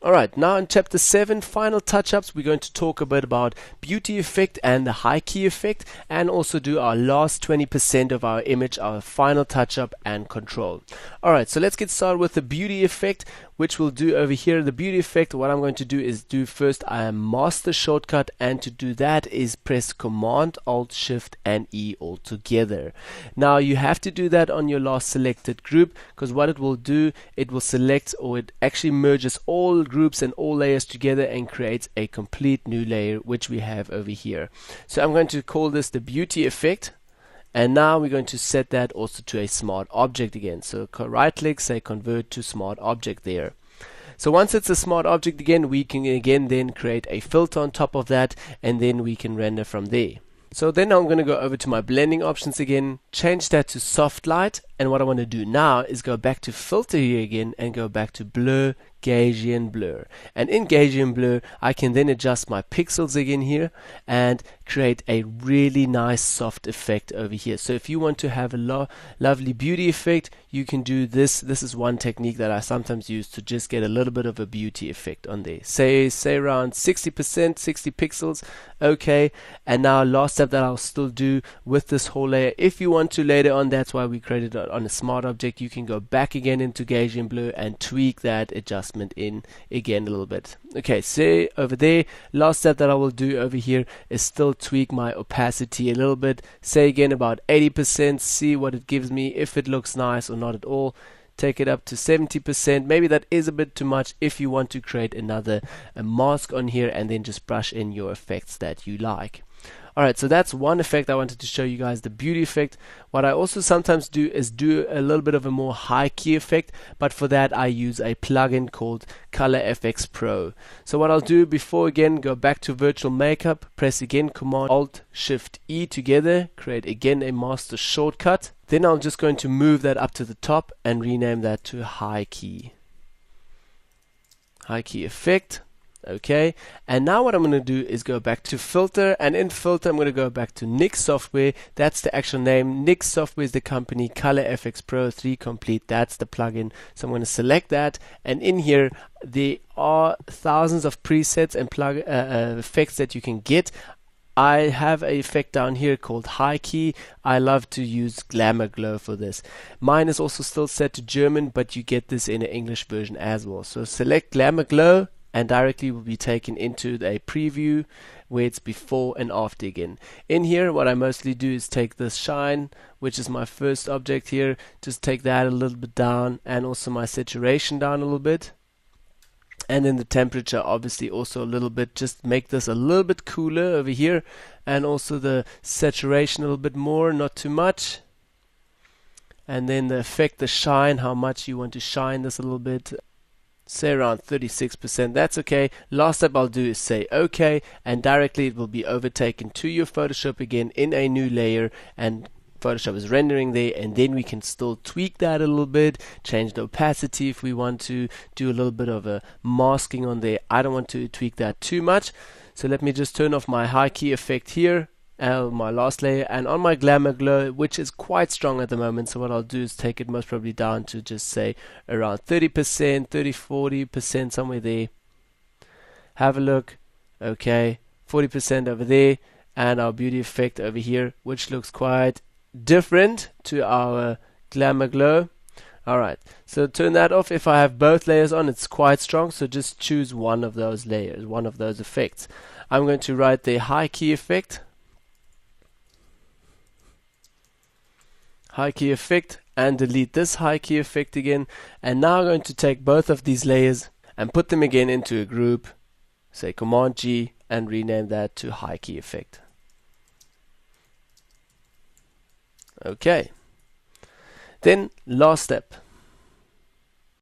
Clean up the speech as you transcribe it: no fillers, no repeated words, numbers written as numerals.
Alright, now in chapter 7, final touch-ups, we're going to talk a bit about beauty effect and the high key effect, and also do our last 20% of our image, our final touch-up and control. Alright, so let's get started with the beauty effect, which we'll do over here. The beauty effect, what I'm going to do is do first a master shortcut, and to do that is press Command, Alt, Shift and E all together. Now you have to do that on your last selected group, because what it will do, it will select, or it actually merges all groups and all layers together and creates a complete new layer, which we have over here. So I'm going to call this the beauty effect, and now we're going to set that also to a smart object again. So right click, say convert to smart object there. So once it's a smart object again, we can again then create a filter on top of that, and then we can render from there. So then I'm going to go over to my blending options again, change that to soft light, and what I want to do now is go back to filter here again and go back to blur, Gaussian blur. And in Gaussian blur, I can then adjust my pixels again here and create a really nice soft effect over here. So if you want to have a lovely beauty effect, you can do this. This is one technique that I sometimes use to just get a little bit of a beauty effect on there. Say around 60%, 60 pixels. Okay, and now last step that I'll still do with this whole layer, if you want to later on, that's why we created it on a smart object, you can go back again into Gaussian blur and tweak that adjustment in again a little bit. Okay, so over there, last step that I will do over here is still tweak my opacity a little bit, say again about 80%, see what it gives me, if it looks nice or not at all. Take it up to 70%. Maybe that is a bit too much if you want to create another mask on here, and then just brush in your effects that you like. Alright, so that's one effect I wanted to show you guys, the beauty effect. What I also sometimes do is do a little bit of a more high key effect, but for that I use a plugin called Color FX Pro. So what I'll do before, again, go back to virtual makeup, press again Command Alt Shift E together, create again a master shortcut. Then I'm just going to move that up to the top and rename that to high key. High key effect. Okay, and now what I'm going to do is go back to filter, and in filter I'm going to go back to Nix Software. That's the actual name. Nix Software is the company. Color FX Pro 3 Complete, that's the plugin. So I'm going to select that, and in here there are thousands of presets and effects that you can get. I have an effect down here called High Key. I love to use Glamour Glow for this. Mine is also still set to German, but you get this in an English version as well. So select Glamour Glow, and directly will be taken into a preview where it's before and after again. In here, what I mostly do is take this shine, which is my first object here, just take that a little bit down, and also my saturation down a little bit. And then the temperature obviously also a little bit, just make this a little bit cooler over here, and also the saturation a little bit more, not too much. And then the effect, the shine, how much you want to shine this a little bit, say around 36%, that's okay. Last step I'll do is say OK, and directly it will be overtaken to your Photoshop again in a new layer, and Photoshop is rendering there, and then we can still tweak that a little bit, change the opacity if we want to, do a little bit of a masking on there. I don't want to tweak that too much, so let me just turn off my high key effect here, my last layer, and on my Glamour Glow, which is quite strong at the moment, so what I'll do is take it most probably down to just say around 30%, 30-40%, somewhere there. Have a look. Okay, 40% over there, and our beauty effect over here, which looks quite different to our Glamour Glow. Alright, so turn that off. If I have both layers on, it's quite strong, so just choose one of those layers, one of those effects. I'm going to write the high key effect. High key effect, and delete this high key effect again, and now I'm going to take both of these layers and put them again into a group, say Command G, and rename that to high key effect. Okay, then last step,